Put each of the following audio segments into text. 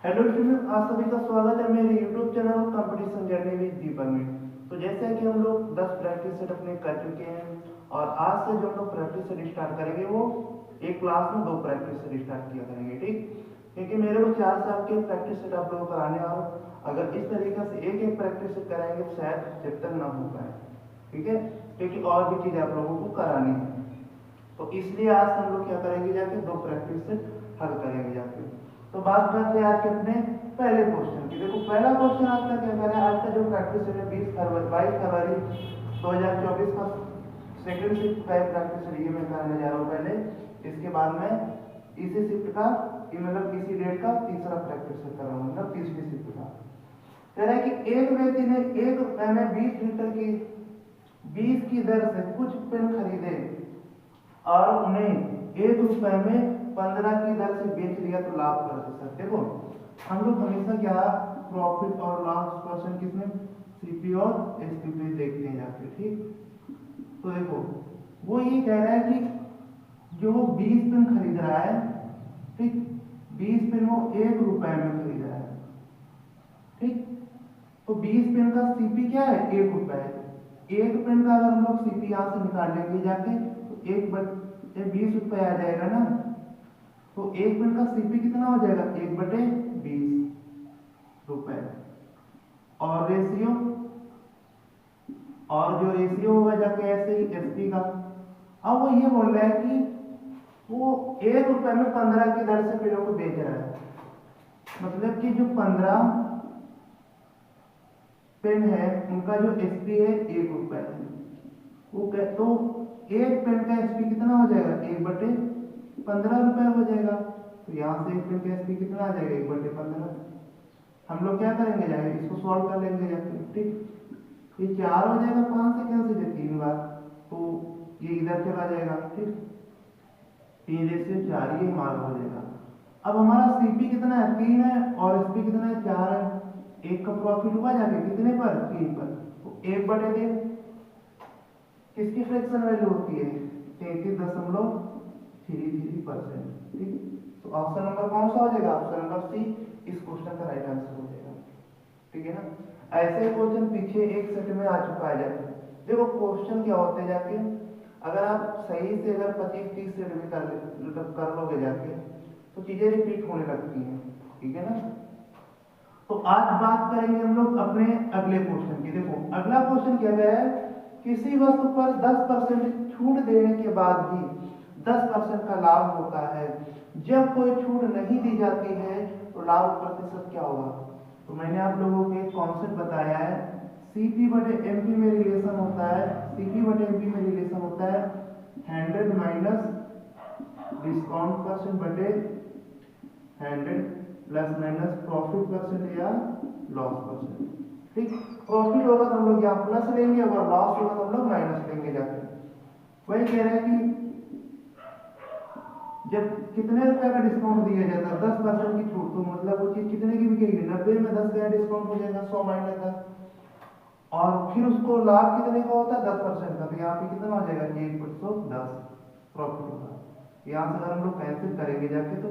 Hello student, आप सभी का स्वागत है मेरे YouTube channel competition journey with Deepak में। तो जैसे कि हम लोग 10 प्रैक्टिस सेट अपने कर चुके हैं और आज से जो हम लोग प्रैक्टिस सेट स्टार्ट करेंगे वो एक क्लास में 2 प्रैक्टिस सेट स्टार्ट किया करेंगे, ठीक। क्योंकि मेरे को 4 साल के प्रैक्टिस सेट आप लोग कराने और अगर इस तरीके से एक एक प्रैक्टिस सेट कराएंगे तो शायद जब तक ना हो पाए, ठीक है, क्योंकि और भी चीज़ें आप लोगों को करानी है। तो इसलिए आज हम लोग क्या करेंगे, जाके 2 प्रैक्टिस सेट हल करेंगे जाके। तो बात करते हैं आज के अपने पहले क्वेश्चन की। देखो पहला क्वेश्चन आज का क्या कह रहा है, आज का जो प्रैक्टिस है 22 फरवरी 2024 का सेकंड शिफ्ट का प्रैक्टिस है, ये मैं कराने जा रहा हूँ पहले। इसके बाद मैं इसी शिफ्ट का मतलब इसी डेट का तीसरा प्रैक्टिस कर रहा हूँ, मतलब तीसरी शिफ्ट का। कह रहा है कि एक व्यक्ति ने 1 रुपए में 20 लीटर की 20 की दर से कुछ पेन खरीदे और उन्हें 1 रुपए में 15 की दर से बेच लिया तो लाभ प्रतिशत। देखो हम लोग हमेशा क्या प्रॉफिट और लॉस परसेंट किसमें सीपी और एसपी पे देखते हैं जाके, ठीक। तो देखो वो ये कह रहा है कि जो वो 20 पेन खरीद रहा है, ठीक, 20 पेन वो 1 रुपए में खरीद रहा है, ठीक। तो 20 पेन का सीपी क्या है, 1 रुपए है। 1 पेन का अगर हम लोग सीपी यहां से निकाल लेंगे जाके तो 20 रुपए आ जाएगा ना। तो 1 पेन का सीपी कितना हो जाएगा, 1/20 रुपए। और रेशियो, और जो रेशियो होगा जाके ऐसे ही एसपी का। अब वो ये बोल रहा है कि वो 1 रुपए में 15 की दर से पेनों को बेच रहा है, मतलब कि जो 15 पेन है उनका जो एसपी है 1 रुपए है। वो तो 1 पेन का एसपी कितना हो जाएगा, 1/15 रुपए हो जाएगा। तो यहाँ से 1 पेन का एसपी कितना आ जाएगा, 1/15। हम लोग क्या करेंगे जाएंगे, इसको सॉल्व कर लेंगे जाके, ठीक। ये 4 हो जाएगा, 5 से कैंसिल है 3 बार, तो ये इधर चला जाएगा, ठीक। 3 से 4 ये हमारा हो जाएगा। अब हमारा सीपी कितना है, 3 है, और एसपी कितना है, 4 है। 1 का प्रॉफिट हुआ जाके कितने पर, 3 पर। तो 1/3 किसकी फ्रैक्शन वैल्यू होती है, 33.33%, ठीक। तो ऑप्शन नंबर कौन सा हो जाएगा, ऑप्शन नंबर सी इस क्वेश्चन का राइट आंसर हो जाएगा, ठीक है ना। ऐसे क्वेश्चन पीछे एक सेट में आ चुका है जाके। देखो क्वेश्चन क्या होते हैं जाके, अगर आप सही से अगर 25-30 सेट भी कर लोगे जाके तो चीजें रिपीट होने लगती हैं, ठीक है ना। तो आज बात करेंगे हम लोग अपने अगले क्वेश्चन की। देखो अगला क्वेश्चन क्या कह रहा है, किसी वस्तु पर 10% छूट देने के बाद भी 10% का लाभ होता है, जब कोई छूट नहीं दी जाती है तो लाभ प्रतिशत क्या होगा। तो मैंने आप लोगों को एक कॉन्सेप्ट बताया है, सीपी बटे एमपी में रिलेशन होता है, सीपी बटे एमपी में रिलेशन होता है 100 माइनस डिस्काउंट परसेंट बटे 100 प्लस माइनस प्रॉफिट परसेंट या लॉस परसेंट, ठीक। प्रॉफिट होगा तो हम लोग यहाँ प्लस लेंगे, अगर लॉस होगा तो हम लोग माइनस लेंगे जाके। वही कह रहे हैं कि जब कितने रुपए का डिस्काउंट दिया जाता है, 10% की छूट, तो मतलब वो चीज कितने की बिकेगी, 90 में 10 का डिस्काउंट हो जाएगा, 100 माइनस 10। और फिर उसको लाभ कितने का होता है, 10% का। तो यहाँ पे कितना हो जाएगा, 1/10 प्रॉफिट होगा। यहाँ से अगर हम लोग कैंसिल करेंगे जाके तो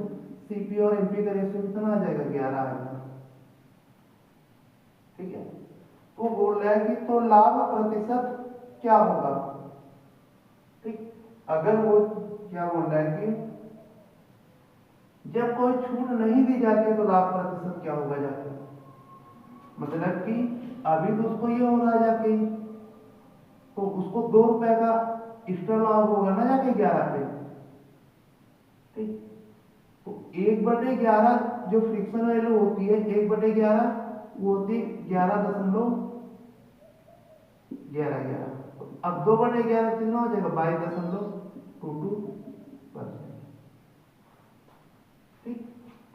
सीपी और एमपी का रेशियो कितना आ जाएगा, 11 आएगा, ठीक है। तो बोल रहा है कि तो लाभ प्रतिशत क्या होगा, ठीक। अगर वो क्या बोल रहा है कि जब कोई छूट नहीं दी जाती तो लाभ प्रतिशत क्या होगा जाके, मतलब कि अभी तो उसको ये हो रहा है जाके, तो उसको 2 रुपए का एक्स्ट्रा लाभ होगा ना जाके 11 पे, ठीक। तो 1/11 जो फ्रिक्शन वैल्यू होती है, 1/11 वो होती है 11.1111। तो अब 2/11 कितना हो जाएगा, 22.22%, ठीक।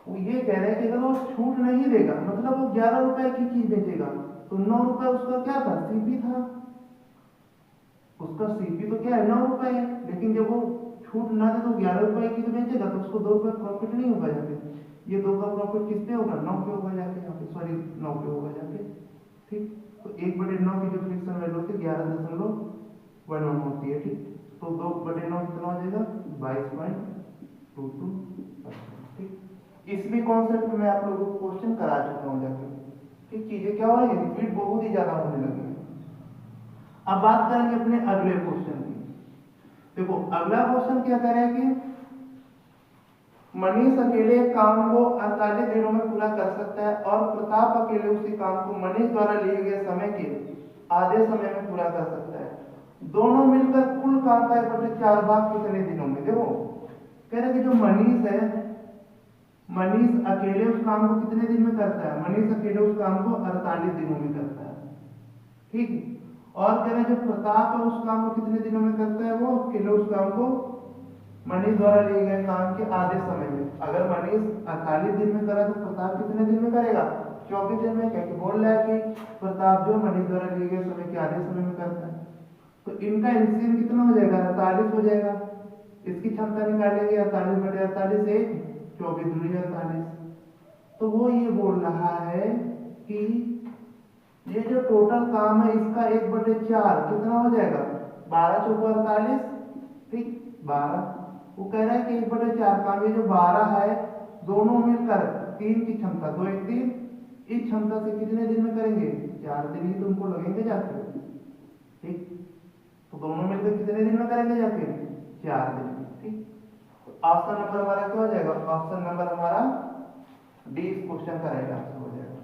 वो ये कह रहे हैं कि अगर वो छूट नहीं देगा, मतलब वो 11 रुपए की चीज बेचेगा तो 9 रुपए उसका क्या था, सीपी था। उसका सीपी तो क्या है, 9 रुपए है, लेकिन जब वो छूट ना दे तो 11 रुपए की तो बेचेगा, तो उसको 2 रुपए प्रॉफिट नहीं होगा जाके। ये 2 का प्रॉफिट किस पे होगा, 9 पे होगा जाके, यहाँ पे सॉरी 9 पे होगा जाके, ठीक। तो 1/9 की जो फ्रिक्शन वैल्यू होती है 11.11 होती है, ठीक। तो 2/9 कितना हो जाएगा, 22.22%, ठीक। इस भी कॉन्सेप्ट में आप लोगों को क्वेश्चन करा चुका हूं जाके। ठीक, चीजें क्या हो रही है, रिपीट बहुत ही ज्यादा होने लगी है। अब बात करेंगे अपने अगले क्वेश्चन की। देखो अगला क्वेश्चन क्या कह रहा है कि मनीष अकेले काम को 48 दिनों में पूरा कर सकता है और प्रताप अकेले उसी काम को मनीष द्वारा लिए गए समय के आधे समय में पूरा कर सकता है। दोनों मिलकर कुल काम का 1/4 भाग कितने दिनों में। देखो कह रहे कि जो मनीष है, मनीष अकेले उस काम को कितने दिन में करता है, मनीष अकेले उस काम को 48 दिनों में करता है। ठीक, और कह रहे जो प्रताप है उस काम को कितने दिनों में करता है, वो अकेले उस काम को मनीष द्वारा लिए गए काम के आधे समय में। अगर मनीष 48 दिन में करा तो प्रताप कितने दिन में करेगा, 24 दिन में। क्या बोल रहा है कि प्रताप जो मनीष द्वारा लिए गए समय के आधे समय में करता है, तो इनका एलसीएम कितना हो जाएगा, 48 हो जाएगा। इसकी क्षमता निकालेंगे 48/48 1, 24 दूनी 48। तो वो ये बोल रहा है कि ये जो टोटल काम है इसका 1/4 कितना हो जाएगा, 12 चौको 48। ठीक, 12। वो कह रहा है कि 1/4 काम, ये जो 12 है दोनों मिलकर 3 की क्षमता, 2 1 3, इस क्षमता से कितने दिन में करेंगे, 4 दिन ही तुमको लगेंगे जाके। ठीक, तो दोनों मिलकर कितने दिन में करेंगे जाके, 4 दिन में। ठीक, तो ऑप्शन नंबर हमारा क्या हो जाएगा, ऑप्शन नंबर हमारा डी इस क्वेश्चन का राइट आंसर हो जाएगा।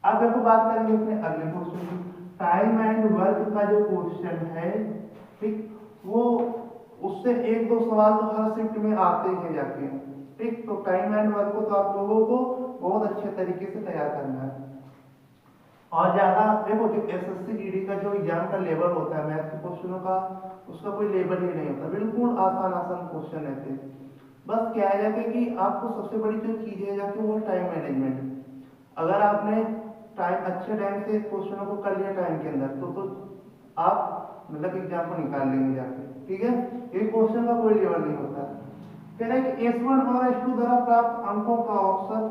अब देखो बात करेंगे अपने अगले क्वेश्चन की। टाइम एंड वर्क का जो क्वेश्चन है, ठीक, वो उससे 1-2 सवाल तो हर शिफ्ट में आते हैं जाके। ठीक, तो टाइम एंड वर्क को तो आप लोगों को बहुत अच्छे तरीके से तैयार करना है। और ज्यादा देखो जो एसएससी जीडी का जो एग्जाम का लेवल होता है मैथ के क्वेश्चनों का, उसका कोई लेवल ही नहीं होता, बिल्कुल आसान आसान क्वेश्चन रहते हैं। बस क्या है जाके कि आपको सबसे बड़ी जो चीज है जाके वो टाइम मैनेजमेंट। अगर आपने टाइम अच्छे टाइम से क्वेश्चनों को कर लिया टाइम के अंदर, तो आप मतलब एग्जाम को निकाल लेंगे जाके। ठीक है, ये क्वेश्चन का कोई लेवल नहीं होता। कह रहे हैं कि S1 और S2 द्वारा प्राप्त अंकों का औसत,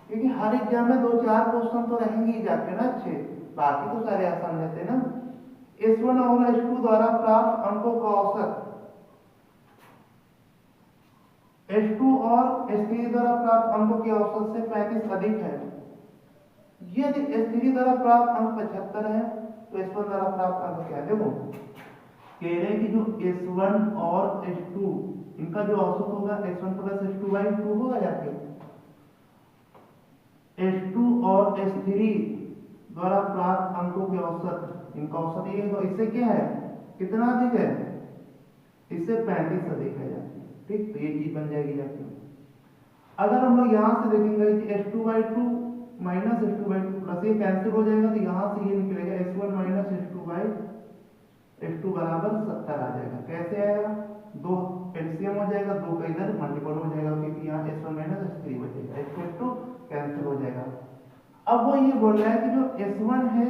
क्योंकि हर एग्जाम में 2-4 क्वेश्चन तो रहेंगे ही जाके ना अच्छे, बाकी तो सारे आसान रहते हैं ना। S1 और S2 द्वारा प्राप्त अंकों का औसत S2 और S3 द्वारा प्राप्त अंकों के औसत से 35 अधिक है। यदि S3 द्वारा प्राप्त अंक 75 है तो S1 द्वारा प्राप्त अंक क्या है। देखो कह रहे हैं कि जो S1 और S2 इनका जो औसत होगा S1 + S2/2 होगा जाके। S2 और S3 द्वारा प्राप्त अंकों के औसत, इनका औसत ये तो इससे क्या है, कितना अधिक है, इससे 35 अधिक है जाके। ठीक, तो ये चीज बन जाएगी जाके। अगर हम लोग यहाँ से देखेंगे कि S2/2 माइनस S2/2 प्लस ये कैंसिल हो जाएगा, तो यहाँ से ये निकलेगा S1 - S2 बराबर 70 आ जाएगा। कैसे आएगा, 2 एलसीएम हो जाएगा, 2 का इधर मल्टीपल हो जाएगा, क्योंकि यहाँ S1 - S3 बचेगा, S2 कैंसिल हो जाएगा। अब वो ये बोल रहा है कि जो S1 है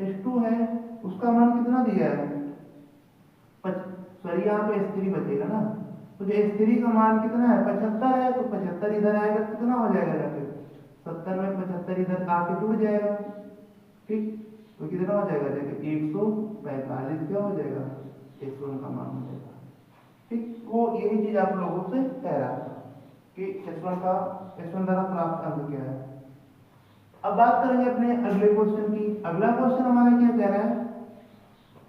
S2 है उसका मान कितना दिया है, सॉरी यहाँ पे S3 बचेगा ना, तो जो S3 का मान कितना है, 75 है, तो 75 इधर आएगा, कितना हो जाएगा जाके 70 में 75 इधर आके जुड़ जाएगा। ठीक, तो कितना हो जाएगा जाके 145 क्या हो जाएगा, S1 का मान हो जाएगा। ठीक, वो यही चीज आप लोगों से कह रहा था कि S1 द्वारा प्राप्त अंक क्या है। अब बात करेंगे अपने अगले क्वेश्चन की। अगला क्वेश्चन हमारा क्या कह रहा है,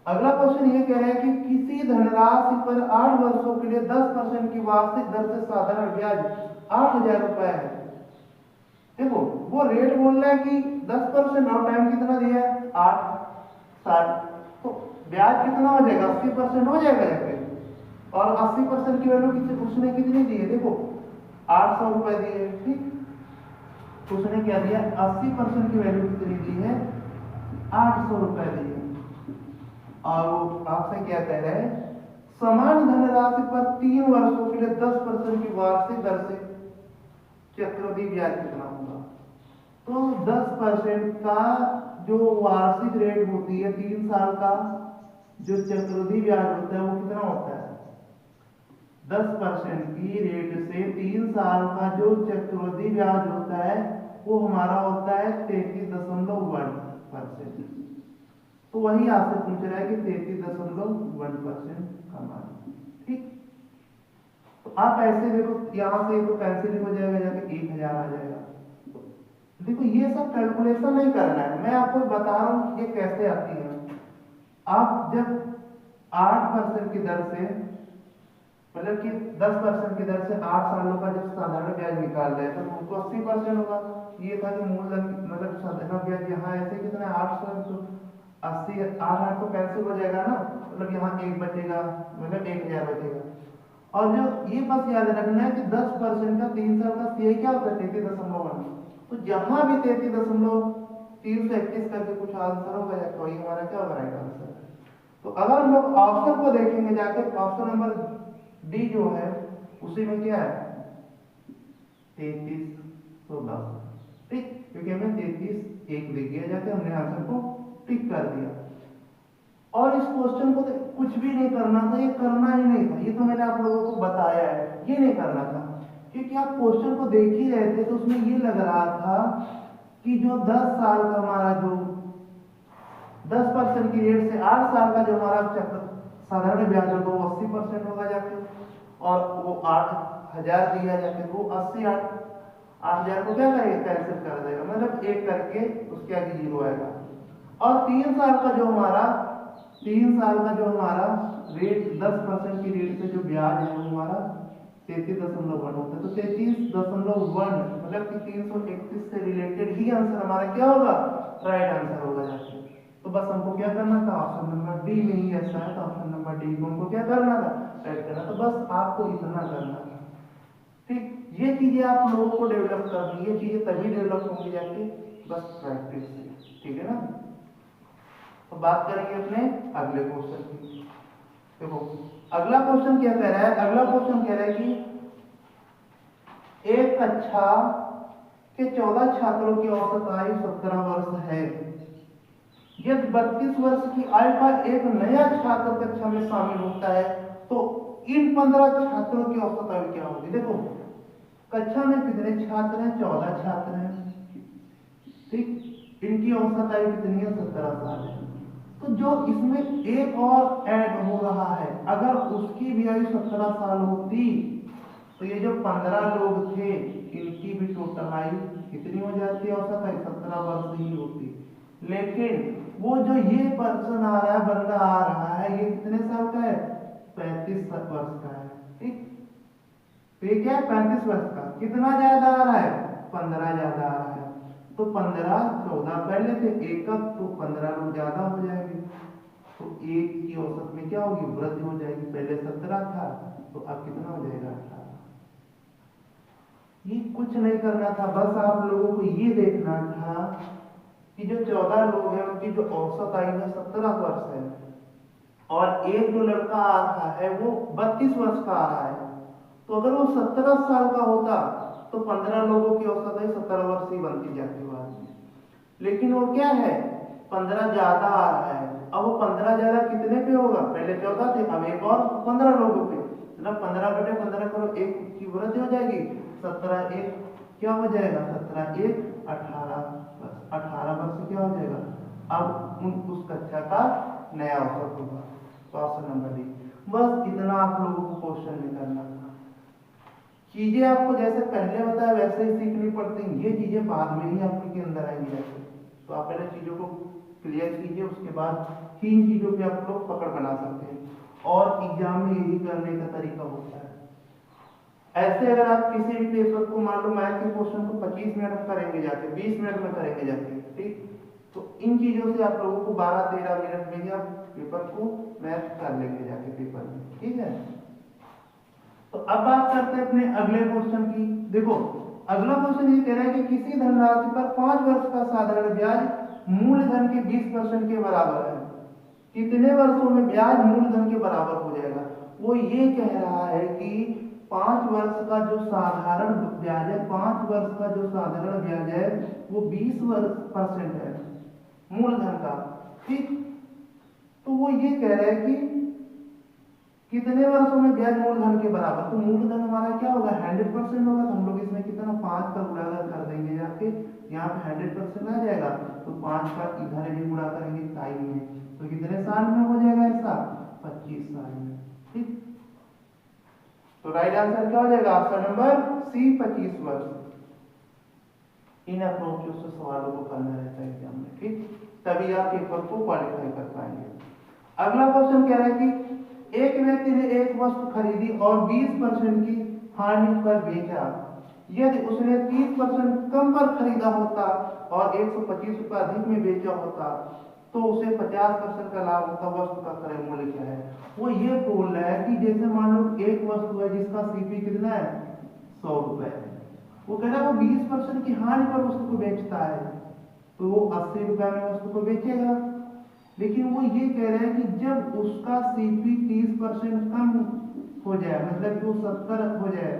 अगला क्वेश्चन ये कह रहा है कि किसी धनराशि पर 8 वर्षों के लिए 10% की वार्षिक दर से साधारण ब्याज 8000 रुपए है। देखो वो रेट बोल रहा है कि 10% और टाइम कितना दिया है 8 साल, तो ब्याज कितना हो जाएगा 80% हो जाएगा यहाँ पे। और 80% की वैल्यू उसने कितनी दी है, देखो 800 रुपए दी है। ठीक, तो उसने क्या दिया, 80% की वैल्यू कितनी दी है, 800 रुपए दी है। और वो आपसे क्या कह रहे हैं, समान धनराशि पर 3 वर्षों के लिए 10% की वार्षिक दर से चक्रवृद्धि ब्याज कितना होगा। तो 10% का जो वार्षिक रेट होती है 3 साल का जो चक्रवृद्धि ब्याज होता है वो कितना होता है, 10% की रेट से 3 साल का जो चक्रवृद्धि ब्याज होता है वो हमारा होता है 33.1%। तो वही आपसे पूछ रहा है कि 33.1% का मान। ठीक, तो आप ऐसे देखो, यहाँ से तो कैंसिल हो जाएगा, जाके 1000 आ जाएगा। देखो ये सब कैलकुलेशन नहीं करना है, मैं आपको बता रहा हूँ कि ये कैसे आती है। आप जब 8% की दर से, मतलब कि 10% की दर से 8 सालों का जब साधारण ब्याज निकाल रहे हैं तो उनको 80% होगा। ये था कि मूलधन मतलब साधारण ब्याज यहाँ ऐसे कितना 800, तो 80 8 तो कैंसिल हो जाएगा ना, मतलब यहाँ 1 बचेगा, मतलब 1000 बचेगा। और जो ये बस याद रखना है कि 10% का 3 साल का सीए क्या होता है 33.1, तो जहां भी 33.331 करके कुछ आंसर होगा या कोई हमारा क्या होगा राइट आंसर। तो अगर हम लोग ऑप्शन को देखेंगे जाके, ऑप्शन नंबर डी जो है उसी में क्या है 3310, ठीक, क्योंकि हमें 33 एक दिख गया, जाके हमने आंसर को टिक कर दिया। और इस क्वेश्चन को कुछ भी नहीं करना था, ये करना ही नहीं था, ये तो मैंने आप लोगों को बताया है, ये नहीं करना था, क्योंकि आप क्वेश्चन को देख ही रहे थे तो उसमें ये लग रहा था कि जो 10 साल का हमारा जो 10% की रेट से 8 साल का जो हमारा चक्र साधारण ब्याज होगा वो 80% होगा जाके, और वो 8000 दिया जाके वो 80 8000 को क्या करेगा कैंसिल कर देगा, मतलब एक करके उसके आगे 0 आएगा। और 3 साल का जो हमारा रेट 10% की रेट से जो ब्याज है वो हमारा 33.1 होता है। तो 33.1 मतलब कि 331 से रिलेटेड ही आंसर हमारा क्या होगा राइट आंसर होगा जाके। तो बस हमको क्या करना था, ऑप्शन नंबर डी में ही ऐसा है तो ऑप्शन नंबर डी को हमको क्या करना था राइट करना। तो बस आपको इतना करना था, ठीक। ये चीजें आप लोगों को डेवलप करनी, ये चीजें तभी डेवलप होंगी जाके बस प्रैक्टिस से, ठीक है ना। तो बात करेंगे अपने अगले क्वेश्चन की। देखो अगला क्वेश्चन क्या कह रहा है, अगला क्वेश्चन कह रहा है कि एक कक्षा के 14 छात्रों की औसत आयु 17 वर्ष है। यदि 32 वर्ष की आयु का एक नया छात्र कक्षा में शामिल होता है तो इन 15 छात्रों की औसत आयु क्या होगी। देखो कक्षा में कितने छात्र हैं, 14 छात्र हैं, ठीक। इनकी औसत आयु कितनी है, 17 साल है। तो जो इसमें एक और ऐड हो रहा है, अगर उसकी भी आयु 17 साल होती तो ये जो 15 लोग थे इनकी भी टोटल आयु कितनी हो जाती है, औसत आयु 17 वर्ष ही होती। लेकिन वो जो ये पर्सन आ रहा है, बंदा आ रहा है, ये कितने साल का है, 35 वर्ष का है, ठीक। तो ये क्या है 35 वर्ष का, कितना ज्यादा आ रहा है, 15 ज्यादा आ रहा है। तो 15 14 पहले थे एक, तो 15 लोग ज्यादा हो जाएंगे, तो एक की औसत में क्या होगी वृद्धि हो जाएगी। पहले 17 था तो अब कितना हो जाएगा 18। ये कुछ नहीं करना था, बस आप लोगों को ये देखना था कि जो 14 लोग हैं उनकी जो औसत आयु है 17 वर्ष है, और एक जो लड़का आ रहा है वो 32 वर्ष का आ रहा है। तो अगर वो 17 साल का होता तो 15 लोगों की औसत आयु 17 वर्ष ही बनती जाती बाद में। लेकिन वो क्या है 15 ज्यादा आ रहा है, अब वो 15 ज्यादा कितने पे होगा, पहले 14 थे अब एक और 15 लोगों पे, मतलब 15/15 करो, एक की वृद्धि हो जाएगी, 17 एक क्या हो जाएगा, 17 एक 18 वर्ष, 18 वर्ष क्या हो जाएगा, अब उस कक्षा का नया औसत होगा। तो ऑप्शन नंबर डी। बस इतना आप लोगों को क्वेश्चन में करना था। चीजें आपको जैसे पहले बताया वैसे ही सीखनी पड़ती हैं, ये चीजें बाद में ही आपके अंदर आएंगी जैसे। तो आप पहले चीजों को क्लियर कीजिए, उसके बाद ही इन चीजों पे आप लोग पकड़ बना सकते हैं, और एग्जाम में यही करने का तरीका होता है। ऐसे अगर आप किसी भी पेपर को मान लो मैथ के क्वेश्चन को 25 मिनट में करेंगे जाके, 20 मिनट में करेंगे जाके, ठीक, तो इन चीजों से आप लोगों को 12-13 मिनट में ही आप पेपर को मैथ कर लेंगे जाके पेपर में, ठीक है। तो अब बात करते हैं अपने अगले क्वेश्चन की। देखो अगला क्वेश्चन ये कह रहा है कि किसी धनराशि पर 5 वर्ष का साधारण ब्याज मूलधन के 20% के बराबर है, कितने वर्षों में ब्याज मूलधन के बराबर हो जाएगा। वो ये कह रहा है कि 5 वर्ष का जो साधारण ब्याज है, 5 वर्ष का जो साधारण ब्याज है वो 20% है मूलधन का, ठीक। तो वो ये कह रहा है कि कितने वर्षों में ब्याज मूलधन के बराबर, तो मूलधन हमारा क्या होगा 100% होगा, तो हम लोग इसमें कितना 5 का गुणा कर देंगे जाके, यहाँ पे 100% आ जाएगा, तो 5 का इधर भी गुणा करेंगे टाइम में, तो कितने साल में हो जाएगा ऐसा 25 साल में, ठीक। तो राइट आंसर क्या हो जाएगा ऑप्शन नंबर सी 25 वर्ष। इन अप्रोचों से सवालों को करना रहता है एग्जाम में, ठीक, तभी आप पेपर को क्वालिफाई कर पाएंगे। अगला क्वेश्चन कह रहा है कि एक व्यक्ति ने एक वस्तु खरीदी और 20% की हानि पर बेचा। यदि उसने 30% कम पर खरीदा होता और 125 रुपये अधिक में बेचा होता तो उसे 50% का लाभ होता। वस्तु का क्रय मूल्य क्या है? वो ये बोल रहा है कि जैसे मान लो एक वस्तु है जिसका सीपी कितना है 100 रुपए है, वो कह रहा है वो 20% की हानि पर वस्तु को बेचता है तो वो 80 रुपए में वस्तु को बेचेगा। लेकिन वो ये कह रहे हैं कि जब उसका सीपी 30% कम हो जाए, मतलब जो 70 हो जाए,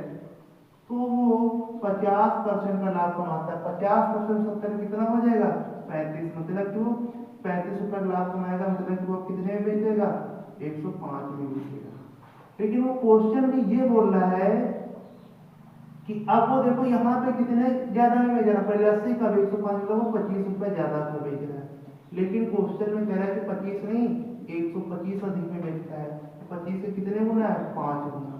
तो वो 50% का लाभ कमाता है। 50% 70 कितना हो जाएगा 35, मतलब कि वो 35 रुपए का लाभ कमाएगा, मतलब कि वो कितने में बेचेगा 105 में बेचेगा। लेकिन वो क्वेश्चन में ये बोल रहा है कि अब वो देखो यहाँ पे कितने ज्यादा में बेच रहा है, पहले 80 का 105 का वो 25 रुपए ज्यादा का बेच रहा है। लेकिन क्वेश्चन में कह रहा है कि 25 नहीं 125 अधिक में बेचता है, 25 से कितने गुना है 5 गुना,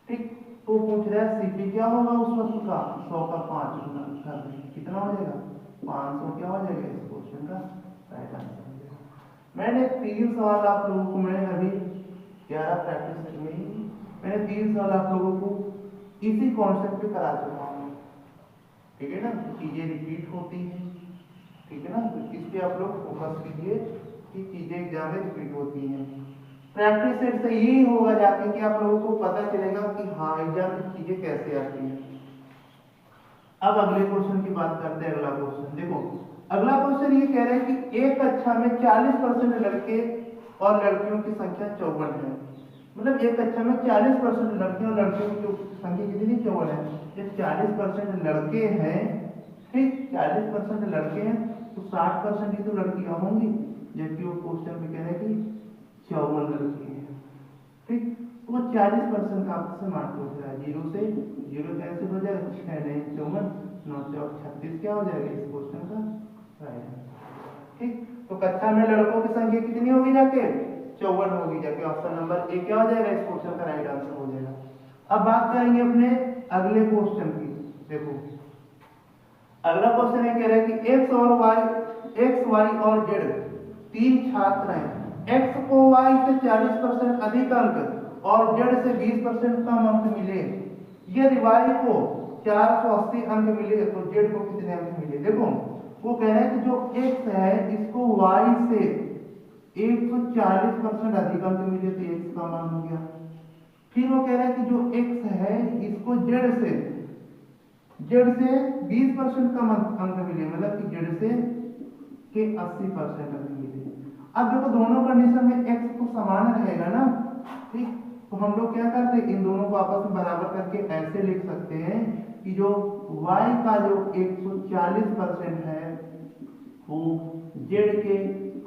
ठीक। तो पूछ रहा है सीपी क्या होगा उस वस्तु का 100 का 5 गुना कर कितना हो जाएगा 500, क्या हो जाएगा इस क्वेश्चन का राइट आंसर हो जाएगा। मैंने 3 सवाल आप लोगों को, मैं अभी 11 प्रैक्टिस सेट में ही मैंने 3 सवाल आप लोगों को इसी कॉन्सेप्ट पे करा चुका हूँ, ठीक है ना। चीजें रिपीट होती हैं, ठीक है ना, तो इस पे आप लोग फोकस कीजिए कि चीजें एग्जाम में रिपीट होती हैं। प्रैक्टिस सेट से यही होगा जाके कि आप लोगों को पता चलेगा कि हाँ एग्जाम में चीजें कैसे आती हैं। अब अगले क्वेश्चन की बात करते हैं। अगला क्वेश्चन देखो, अगला क्वेश्चन ये कह रहे हैं कि एक कक्षा में 40% लड़के और लड़कियों की संख्या 54 है। मतलब एक कक्षा में 40% लड़के और लड़कियों की संख्या कितनी 54 है। जब 40% लड़के हैं, ठीक, 40% लड़के हैं तो 60% ही तो लड़कियां होंगी, जबकि वो क्वेश्चन में कह रहे हैं कि 54 लड़के हैं, ठीक। वो 40% का आपसे मान पूछ रहा है, 0 से 0 कैंसिल हो जाएगा, 6 नहीं 54 9 4 36 क्या हो जाएगा इस क्वेश्चन का राइट आंसर, ठीक। तो कक्षा में लड़कों की संख्या कितनी होगी जाके 54 होगी, जाके ऑप्शन नंबर ए क्या हो जाएगा इस क्वेश्चन का राइट आंसर हो जाएगा। अब बात करेंगे अपने अगले क्वेश्चन की। देखो अगला क्वेश्चन ये कह रहा है कि एक्स वाई और जेड 3 छात्र हैं। एक्स को वाई से 40% अधिक अंक और जेड से 20% कम अंक मिले। यदि वाई को 480 अंक मिले तो जेड को कितने अंक मिले? देखो वो कह रहा है कि जो एक्स है इसको वाई से 140% अधिक अंक मिले तो एक्स का मान हो गया। फिर वो कह रहा है कि जो एक्स है इसको जेड से 20% कम अंक मिले, मतलब कि जेड से के 80% अंक मिले। अब देखो दोनों कंडीशन में एक्स तो समान रहेगा ना, ठीक। तो हम लोग क्या करते हैं इन दोनों को आपस में बराबर करके ऐसे लिख सकते हैं कि जो y का जो 140% है वो z के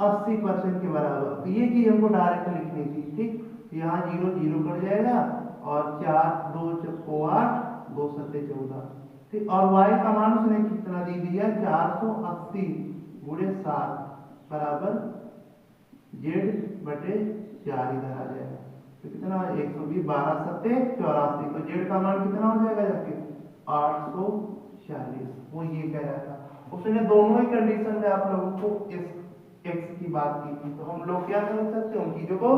80% के बराबर। तो ये चीज हमको डायरेक्ट लिखनी थी, ठीक। यहाँ 0 0 कट जाएगा और 4 2 चौको 8 2 7 14, ठीक। और y का मान उसने कितना दे दिया 480 गुणे 7 बराबर z बटे 4 इधर आ जाएगा तो कितना 120 12 7 84, तो z का मान कितना हो जाएगा जाके 840। वो ये कह रहा था, उसने दोनों ही कंडीशन में आप लोगों को इस x की बात की थी। तो हम लोग क्या कर सकते हैं उन चीजों को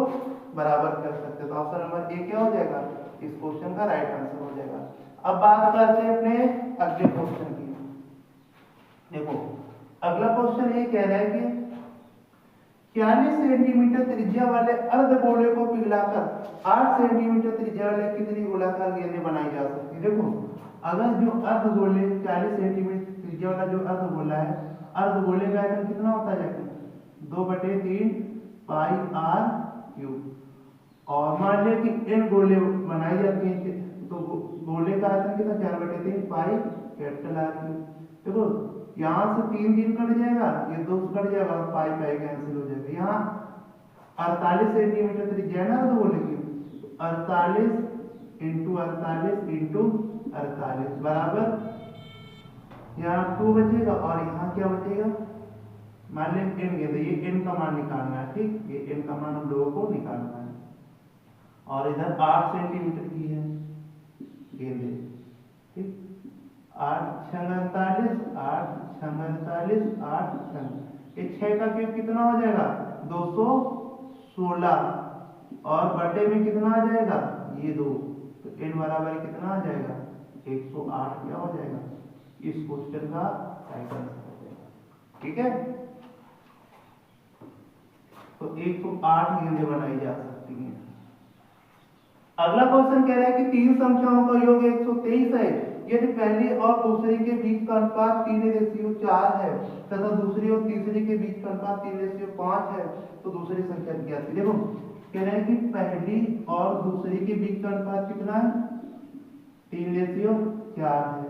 बराबर कर सकते हैं। तो ऑप्शन नंबर ए क्या हो जाएगा इस क्वेश्चन का राइट आंसर हो जाएगा। अब बात करते हैं अपने अगले क्वेश्चन की। देखो अगला क्वेश्चन ये कह रहा है कि 40 सेंटीमीटर त्रिज्या वाले अर्धगोले को पिघलाकर 8 सेंटीमीटर त्रिज्या वाले कितनी गोलाकार गेंदें बनाई जा सकती है। देखो अगर जो अर्धगोले 40 सेंटीमीटर त्रिज्या वाला जो अर्धगोला है, अर्धगोले का आयतन कितना होता है 2/3 पाई आर क्यूब। और मान लिया कि n गोले बनाई जाती हैं तो गोले का आयतन कितना 4/3 पाई कैपिटल आर क्यूब। देखो यहाँ से 3 3 कट जाएगा, ये 2 कट जाएगा और पाई पाई कैंसिल हो जाएगा। यहाँ 48 सेंटीमीटर त्रिज्या है ना अर्धगोले की, 48 इंटू 48 इंटू 48 बराबर यहाँ 2 बचेगा और यहाँ क्या बचेगा मान लें n गेंद, ये n का मान निकालना है, ठीक। ये n का मान हम लोगों को निकालना है और इधर 8 सेंटीमीटर की है गेंदे। ठीक, 8 छंग 48, 8 छंग 48, 8 छंग, ये 6 का क्यूब कितना हो जाएगा 216, और बटे में कितना आ जाएगा ये 2, तो n बराबर कितना आ जाएगा 108 क्या हो जाएगा इस क्वेश्चन का राइट आंसर हो जाएगा। ठीक है, तो 108 गेंदें बनाई जा सकती हैं। अगला क्वेश्चन कह रहा है कि तीन संख्याओं का योग 123 है, यदि पहली और दूसरी के बीच का अनुपात 3:4 है तथा दूसरी और तीसरी के बीच का अनुपात 3:5 है, तो दूसरी संख्या ज्ञात कीजिए। देखो कह रहे हैं कि पहली और दूसरी के बीच का अनुपात कितना है 3:4 है,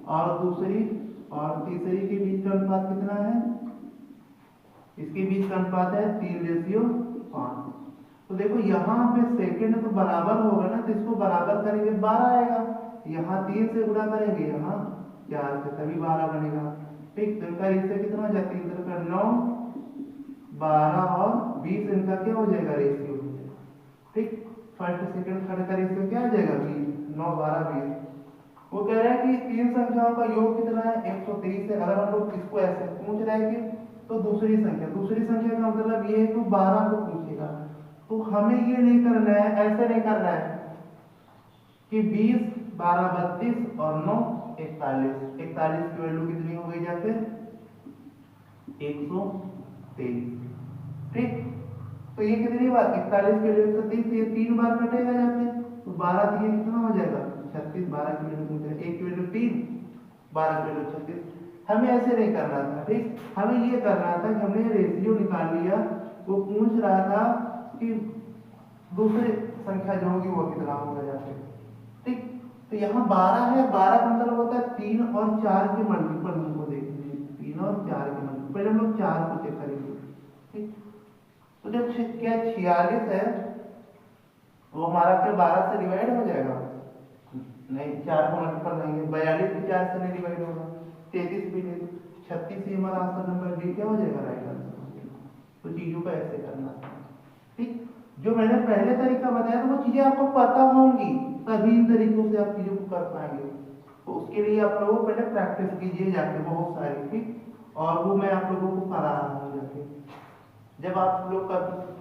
और दूसरी और तीसरी के बीच का अनुपात कितना है, इसके बीच का अनुपात है 3:5। तो देखो यहाँ पे सेकंड तो बराबर होगा ना, तो इसको बराबर करेंगे 12 आएगा, यहाँ 3 से गुणा करेंगे यहाँ 4 से, तभी 12 बनेगा। ठीक, तो इनका इससे कितना हो जाता है 3 का 9, 12 और 20 इनका क्या हो जाएगा रेशियो। ठीक, फर्स्ट सेकंड थर्ड का रेशियो क्या आ जाएगा 20, 9 12 20। वो कह रहा है कि तीन संख्याओं का योग कितना है 123 है। अगर हम लोग इसको ऐसे पूछ रहे हैं कि तो दूसरी संख्या का मतलब ये है तो 12 को पूछेगा, तो हमें ये नहीं करना है, ऐसे नहीं करना है कि 20 12 32 और 9 41, 41 की वैल्यू कितनी हो गई जाके 123। ठीक, तो ये कितनी बार 41 की वैल्यू 123, ये 3 बार कटेगा जाके, तो 12 दिए कितना हो जाएगा 36, 12 की वैल्यू पूछ रहे हैं, 1 की वैल्यू 3, 12 की वैल्यू 36। हमें ऐसे नहीं करना था। ठीक, हमें ये करना था कि हमने रेशियो निकाल लिया, वो पूछ रहा था कि दूसरी संख्या जो होगी वो कितना होगा जाके। ठीक, तो यहाँ 12 है, 12 का मतलब होता है 3 और 4 के मल्टीपल हमको देखने, 3 और 4 के मल्टीपल, पहले हम लोग 4 को चेक करेंगे। ठीक, तो जब क्या 46 है वो हमारा क्या 12 से डिवाइड हो जाएगा, नहीं 4 का मल्टीपल नहीं है, 42 भी 4 से नहीं डिवाइड होगा, 33 भी नहीं, 36 ही हमारा आंसर नंबर डी क्या हो जाएगा राइट आंसर। तो चीजों का ऐसे करना है। ठीक, जो मैंने पहले तरीका बताया था वो चीजें आपको पता होंगी, तभी इन तरीकों से आप चीजों को कर पाएंगे। तो उसके लिए आप लोगों को पहले प्रैक्टिस कीजिए जाके बहुत सारी। ठीक, और वो मैं आप लोगों को करा रहा हूँ जाके, जब आप लोग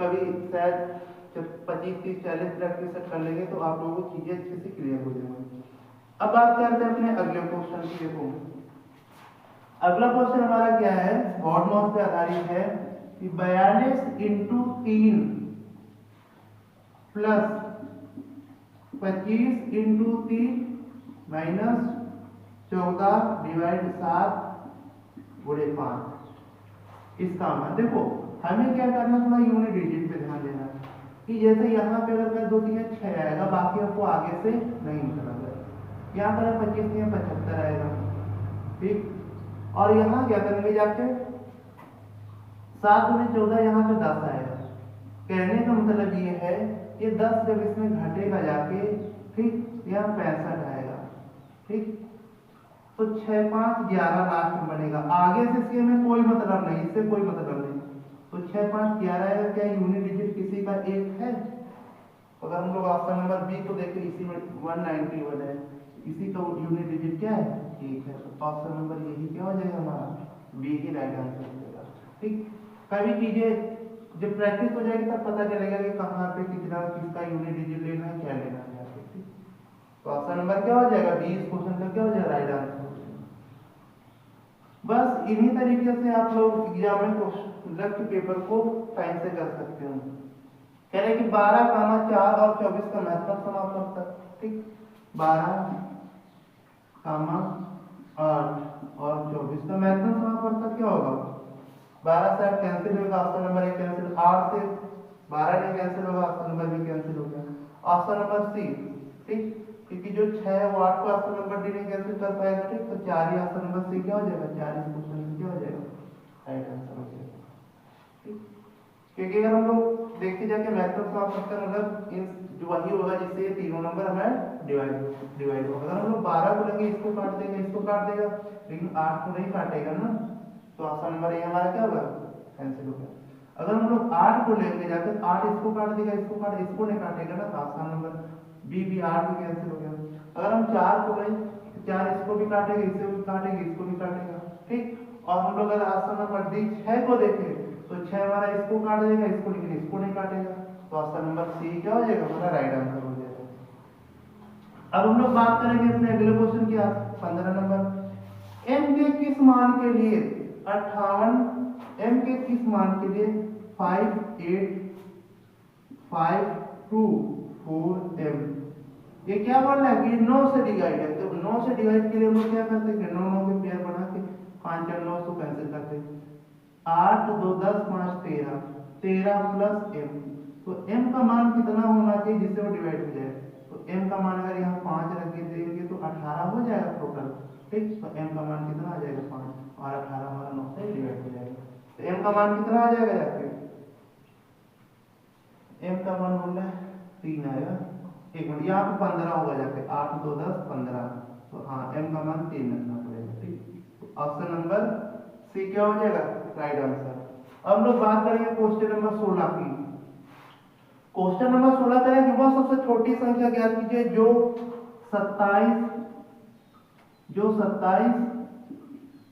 कभी शायद जब 25 30 40 प्रैक्टिस कर लेंगे तो आप लोगों को चीजें अच्छे से क्लियर हो जाएंगी। अब बात करते हैं अपने अगले क्वेश्चन की। देखो अगला क्वेश्चन हमारा क्या है, वॉट मॉस पे आधारित है कि 42 into 3 plus 25 into 3 minus 14 divide 7 गुणे 5 इसका मान। देखो हमें क्या करना, थोड़ा यूनिट डिजिट पे ध्यान देना कि जैसे यहाँ पे अगर मैं 2 3 6 आएगा, बाकी आपको आगे से नहीं निकलना है। यहाँ पर 25 3 75 आएगा। ठीक, और यहाँ क्या करेंगे जाके 7 गुणे 14, यहाँ पे 10 आएगा। कहने का मतलब ये है कि 10 जब इसमें घटेगा जाके, ठीक, यहाँ 65 आएगा। ठीक, तो 6 5 11 लास्ट में बनेगा, आगे से इसके में कोई मतलब नहीं, इससे कोई मतलब नहीं। तो 6 5 11 आएगा। क्या यूनिट डिजिट किसी का 1 है? अगर हम लोग ऑप्शन नंबर बी को देखें, इसी में 191 है, इसी का यूनिट डिजिट क्या है 1 है। तो ऑप्शन नंबर यही क्या हो जाएगा हमारा बी ही राइट आंसर हो जाएगा। ठीक, कभी चीजें जब प्रैक्टिस हो जाएगी तब पता चलेगा कि कहाँ पे कितना किसका यूनिट डिजिट लेना है, क्या लेना है। ठीक, तो ऑप्शन नंबर क्या हो जाएगा बी, इस क्वेश्चन का क्या हो जाएगा राइट आंसर। बस इन्हीं तरीके से आप लोग एग्जाम में लेफ्ट पेपर को टाइम से कर सकते हो। कह रहे कि 12, 4 और 24 का महत्तम समाप्त होता है। ठीक, 12, 8 और 24 का महत्तम समाप्त होता क्या होगा, 12 से 8 कैंसिल होगा, ऑप्शन नंबर 1 कैंसिल, 8 से 12 नहीं कैंसिल होगा, ऑप्शन नंबर बी कैंसिल हो गया, ऑप्शन नंबर सी। ठीक, क्योंकि जो 6 है वो 8 को ऑप्शन नंबर डी नहीं कैंसिल कर पाएगा। ठीक, तो 4 ही ऑप्शन नंबर सी क्या हो जाएगा, 4 इस क्वेश्चन में क्या हो जाएगा राइट आंसर हो जाएगा। ठीक, क्योंकि अगर हम लोग देखते जाके महत्तम समाप्त करते हैं मतलब इन जो वही होगा जिससे तीनों नंबर हमें डिवाइड होगा। अगर हम लोग 12 को लेंगे, इसको काट देगा, इसको काट देगा, लेकिन 8 को नहीं काटेगा ना, तो ऑप्शन नंबर ए हमारा क्या होगा कैंसिल हो गया। अगर हम लोग 8 को लेके जाते तो 8 इसको काट देगा, इसको नहीं काटेगा ना, तो आसान नंबर बी भी 8 भी कैंसिल हो गया। अगर हम 4 को गए तो 4 इसको भी काटेगा, इसको भी काटेगा, इसको भी काटेगा, ठीक। और हम लोग अगर आसान नंबर डी 6 को देखें तो 6 हमारा इसको काट देगा, इसको, लेकिन इसको नहीं काटेगा, तो आसान नंबर सी क्या हो जाएगा, हमारा राइट आंसर हो जाएगा। अब हम लोग बात करेंगे अपने अगले क्वेश्चन की, 15 नंबर, m के किस मान के लिए 58, m के किस मान के लिए 5852 m, ये क्या बोल रहा है कि 9 से डिवाइड है, तो 9 से डिवाइड के लिए हम लोग क्या करते हैं, 9 9 के पेयर बना के 5 और 9 को कैंसिल करते हैं, 8 2 10 5 13, 13 प्लस m, तो m का मान कितना होना चाहिए जिससे वो डिवाइड हो जाए, तो m का मान अगर यहाँ 5 रख के देंगे तो 18 हो जाएगा टोटल, ठीक। तो m का मान कितना आ जाएगा 5 और 18 हमारा 9 से डिवाइड हो जाएगा, तो m का मान कितना आ जाएगा जाके, m का मान बोल रहा है 3 आएगा, एक मिनट, यहाँ पे 15 होगा जाके, 8 2 10 15, तो हाँ m का मान 3 रखना पड़ेगा, ठीक। ऑप्शन नंबर सी क्या हो जाएगा, राइट आंसर। अब हम लोग बात करेंगे क्वेश्चन नंबर 16 की। क्वेश्चन नंबर 16 करें कि वह सबसे छोटी संख्या ज्ञात कीजिए जो 27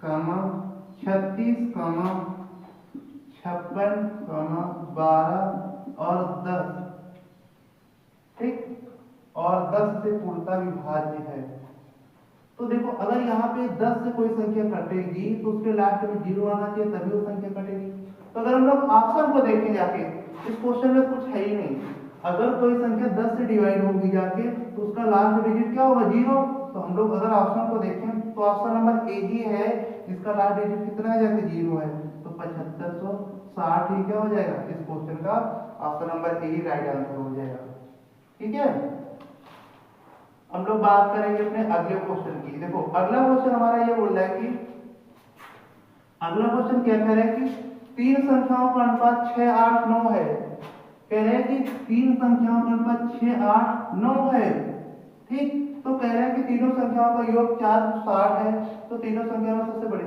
कमा 36 कमा 56 कमा 12 और 10, ठीक, और 10 से पूर्णतः विभाज्य है। तो देखो अगर यहाँ पे 10 से कोई संख्या कटेगी तो उसके लास्ट में 0 आना चाहिए, तभी वो संख्या कटेगी। तो अगर हम लोग ऑप्शन को देखें जाके, इस क्वेश्चन में कुछ है ही नहीं, अगर कोई संख्या 10 से डिवाइड होगी जाके तो उसका लास्ट डिजिट क्या होगा, 0। तो हम लोग अगर ऑप्शन को देखें तो ऑप्शन नंबर ए ही है जिसका लास्ट डिजिट कितना है जाके 0 है, तो 7560 ही क्या हो जाएगा, इस क्वेश्चन का option number A he right answer हो जाएगा, ठीक है। हम लोग बात करेंगे अपने अगले क्वेश्चन की। देखो अगला क्वेश्चन हमारा ये बोल रहा है कि अगला क्वेश्चन क्या कह रहा है कि तीन संख्याओं का अनुपात 6 8 9 है, कह रहे हैं कि तीन संख्याओं का अनुपात 6 8 9 है, ठीक। तो कह रहे हैं कि तीनों संख्याओं का योग 460 है, तो तीनों संख्या में सबसे बड़ी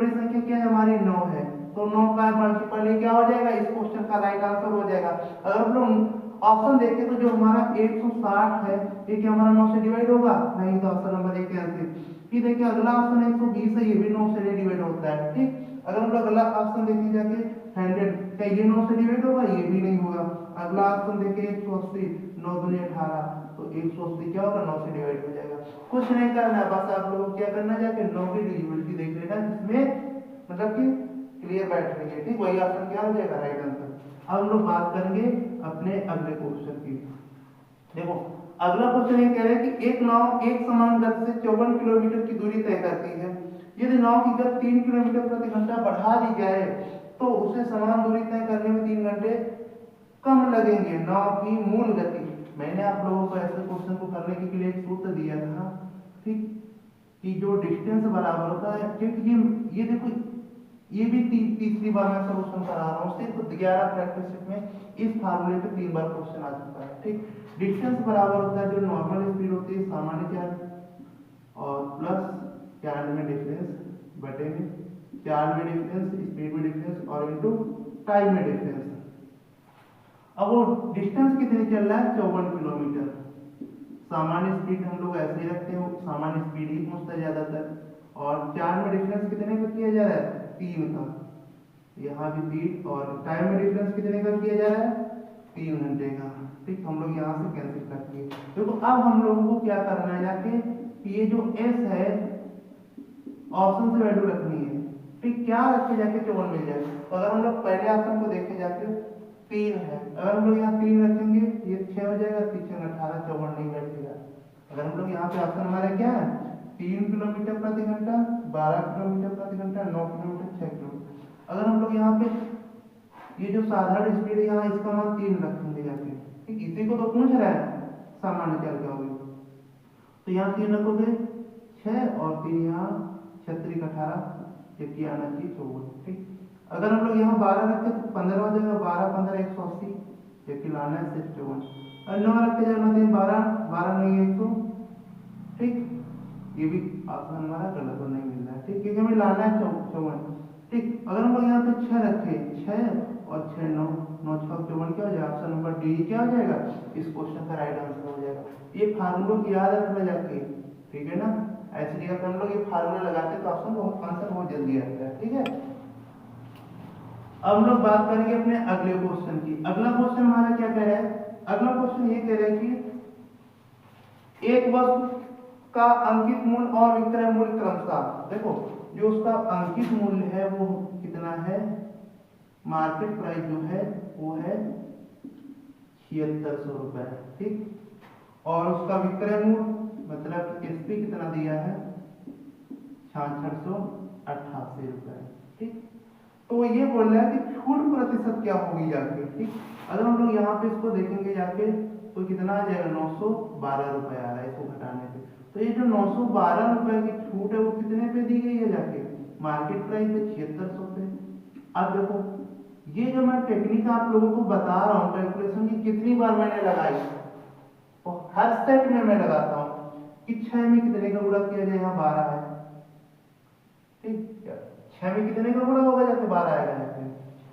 संख्या क्या है हमारी 9 है, तो 9 का मल्टीपल क्या हो जाएगा, इस क्वेश्चन का राइट आंसर हो जाएगा। अगर हम लोग ऑप्शन देखें तो जो हमारा 160 है ये क्या हमारा 9 से डिवाइड होगा, नहीं, तो ऑप्शन नंबर 1 कैंसिल। फिर देखिए अगला ऑप्शन 120 है, ये भी 9 से डिवाइड होता है, ठीक। अगर हम लोग अगला ऑप्शन देखें जाके 100, क्या ये 9 से डिवाइड होगा, ये भी नहीं होगा। अगला ऑप्शन देखें 180, 9 दूनी 18, तो 180 क्या होगा, 9 से डिवाइड हो जाएगा। कुछ नहीं करना है, बस आप लोगों को क्या करना जाके 9 की डिविजिबिलिटी देख लेना, जिसमें मतलब कि क्लियर बैठ रही है, ठीक। वही ऑप्शन क्या हो जाएगा, राइट आंसर। अब हम लोग बात करेंगे अपने अगले क्वेश्चन की। देखो अगला क्वेश्चन ये कह रहा है कि एक नाव एक समान गति से 54 किलोमीटर की दूरी तय करती है, यदि नाव की गति 3 किलोमीटर प्रति घंटा बढ़ा दी जाए तो उसे समान दूरी तय करने में 3 घंटे कम लगेंगे नाव की मूल गति। मैंने आप लोगों को ऐसे क्वेश्चन को करने के लिए एक सूत्र दिया था, ठीक, कि जो डिस्टेंस बराबर होता है, क्योंकि ये देखो ये भी तीसरी बार मैं सॉल्यूशन करा रहा हूँ, सिर्फ 11 प्रैक्टिस सेट में इस फार्मूले पे 3 बार क्वेश्चन आ चुका है, ठीक। डिस्टेंस बराबर होता है जो नॉर्मल स्पीड होती है सामान्य चार्ज और प्लस चार्ज में डिफरेंस बटे में चार्ज में डिफरेंस, स्पीड में डिफरेंस और इनटू टाइम में डिफरेंस। अब वो डिस्टेंस कितनी चल रहा है, 54 किलोमीटर। सामान्य स्पीड हम लोग ऐसे ही रखते हैं, सामान्य स्पीड ही पूछता है ज्यादातर। और चार्ज में डिफरेंस कितने का किया जा रहा है, 3 का, यहाँ भी 3, और टाइम में डिफरेंस कितने का किया जा रहा है, 3 घंटे का, ठीक। हम लोग यहाँ से कैंसिल करते हैं। देखो अब हम लोगों को क्या करना है जाके कि ये जो S है ऑप्शन से वैल्यू रखनी है, ठीक। क्या रखे जाके 54 मिल जाए। तो अगर हम लोग पहले ऑप्शन को देखे जाके 3 है, अगर हम लोग यहाँ 3 रखेंगे ये 6 हो जाएगा, 3 18 54 नहीं बैठेगा। अगर हम लोग यहाँ पे ऑप्शन हमारा क्या है, 3 किलोमीटर प्रति घंटा, 12 किलोमीटर प्रति घंटा, 9 किलोमीटर, 6 किलोमीटर। अगर हम लोग यहाँ पे ये जो साधारण स्पीड है यहाँ इसका मान 3 रखेंगे जाके, ठीक। इसी को तो पूछ रहा है सामान्य चाल क्या होगी, तो यहाँ 3 रखोगे 6 और 3 यहाँ 36 18, जबकि आना चाहिए 54, ठीक। अगर हम लोग यहाँ 12 रखे तो 15 हो जाएगा, 12 15 180, जबकि लाना है 61। और 9 रखे जाना 3 12 12 नहीं 100, ठीक। ये भी ऑप्शन हमारा गलत नहीं मिल रहा है, ठीक, क्योंकि हमें लाना है 54। ठीक, अगर हम लोग यहाँ पे 6 रखे, 6 और 6 9, 9 6 54 क्या हो जाएगा, ऑप्शन नंबर डी क्या हो जाएगा, इस क्वेश्चन का राइट आंसर हो जाएगा। ये फार्मूलों की याद रखना जाके, ठीक है ना, ऐसे जगह पे हम लोग ये फार्मूला लगाते हैं तो ऑप्शन बहुत आंसर बहुत जल्दी आता है। ठीक है, अब हम लोग बात करेंगे अपने अगले क्वेश्चन की। अगला क्वेश्चन हमारा क्या कह रहा है, अगला क्वेश्चन ये कह रहा है कि एक वस्तु का अंकित मूल्य और विक्रय मूल्य क्रमशः, देखो जो उसका अंकित मूल्य है वो कितना है, मार्केट प्राइस जो है वो है 7600 रुपए, ठीक, और उसका विक्रय मूल्य मतलब एसपी कितना दिया है, 6688 रुपए, ठीक। तो ये बोल रहा है कि छूट प्रतिशत क्या होगी जाके, ठीक। अगर हम लोग यहाँ पे इसको देखेंगे जाके तो कितना आ जाएगा, 912 रुपए आ रहा है इसको घटाने पे। तो ये जो 912 रुपए की छूट है वो कितने पे दी गई है जाके, मार्केट प्राइस पे 7600 पे। अब देखो ये जो मैं टेक्निक आप लोगों को बता रहा हूँ कैलकुलेशन की, कितनी बार मैंने लगाई, तो हर सेट में मैं लगाता हूँ कि 6 में कितने का गुणा किया जाए, यहाँ 12 है, ठीक, 6 में कितने का गुणा होगा जाके 12 आएगा जाके,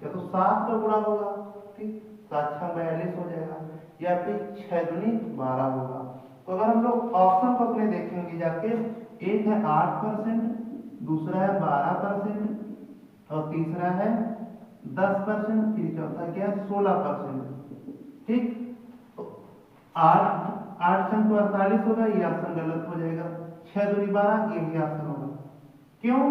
या तो 7 का गुणा होगा, ठीक, 7 6 42 हो जाएगा, या फिर 6 दूनी 12 होगा। तो अगर हम लोग ऑप्शन को अपने देखेंगे जाके, एक है 8%, दूसरा है 12% और तीसरा है 10%, फिर चौथा क्या है 16%, ठीक। तो 8 छंग तो 48 होगा, ये ऑप्शन गलत हो जाएगा, 6 दूनी 12 ये भी ऑप्शन होगा। क्यों,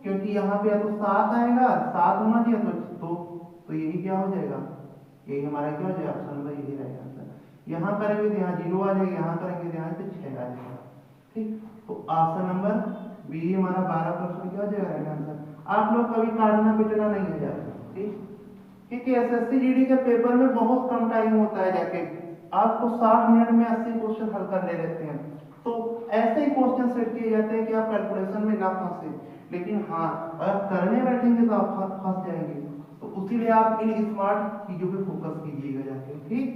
क्योंकि यहाँ पे या तो 7 आएगा, 7 होना चाहिए तो यही क्या हो जाएगा, यही हमारा क्या हो जाएगा, ऑप्शन नंबर यही रहेगा आंसर। यहाँ करेंगे तो यहाँ 0 आ जाएगा, यहाँ करेंगे तो यहाँ पे 6 आ जाएगा, ठीक। तो ऑप्शन नंबर बी हमारा 12% क्या हो जाएगा राइट आंसर। आप लोग कभी काटना पिटना नहीं है जाके, ठीक, क्योंकि एसएससी जीडी के पेपर में बहुत कम टाइम होता है जाके, आपको 60 मिनट में 80 क्वेश्चन हल करने रहते हैं। तो ऐसे ही क्वेश्चन सेट किए जाते हैं कि आप कैलकुलेशन में ना फंसे, लेकिन हाँ अगर करने बैठेंगे तो आप फंस जाएंगे। तो उसीलिए आप इन स्मार्ट चीजों पे फोकस कीजिएगा जाके, ठीक।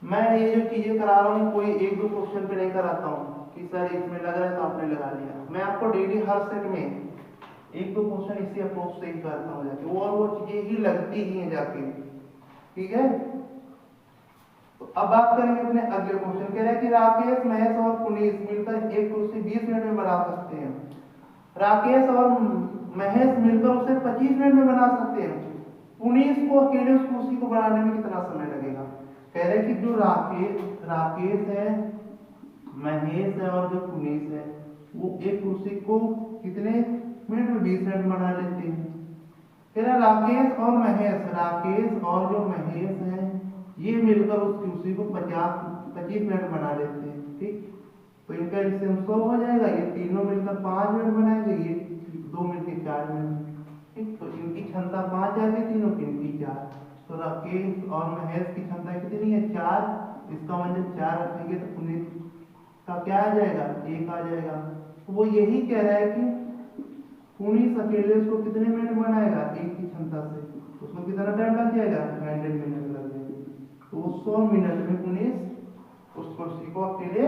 मैं ये जो चीजें करा रहा हूँ कोई एक दो क्वेश्चन पे नहीं कराता हूँ कि सर इसमें लग रहा है तो आपने लगा लिया। मैं आपको डेली हर सेट में एक दो क्वेश्चन इसी अप्रोच से ही करता हूँ जाके, और वो चीजें ही लगती ही हैं जाके, ठीक है। तो अब बात करेंगे अपने अगले क्वेश्चन, कह रहे हैं कि राकेश महेश और पुनीत मिलकर एक कुर्सी 20 मिनट में बना सकते हैं। राकेश और महेश मिलकर उसे 25 मिनट में बना सकते हैं, पुनीत को अकेले उस कुर्सी को बनाने में कितना समय लगेगा। कह रहे कि जो राकेश है, महेश है और जो पुनीत है वो एक कुर्सी को कितने मिनट में 20 मिनट बना लेते हैं। कह रहा राकेश और जो महेश है ये मिलकर उस कुर्सी को 25 मिनट बना लेते हैं, ठीक। तो इनका डिस्टेंस 100 हो जाएगा, ये तीनों मिलकर 5 मिनट बनाएंगे, ये 2 मिलकर 4 मिनट, ठीक। तो इनकी क्षमता 5 आ गई, तीनों की इनकी 4। तो राकेश और महेश की क्षमता कितनी है 4, इसका मतलब 4 रखेंगे तो पुनीत का क्या आ जाएगा 1 आ जाएगा। तो वो यही कह रहा है कि पुनीत अकेले उसको कितने मिनट बनाएगा 1 की क्षमता से, उसको कितना टाइम लग जाएगा 100 मिनट लग जाएगा। तो 100 मिनट में पुनीत उस कुर्सी को अकेले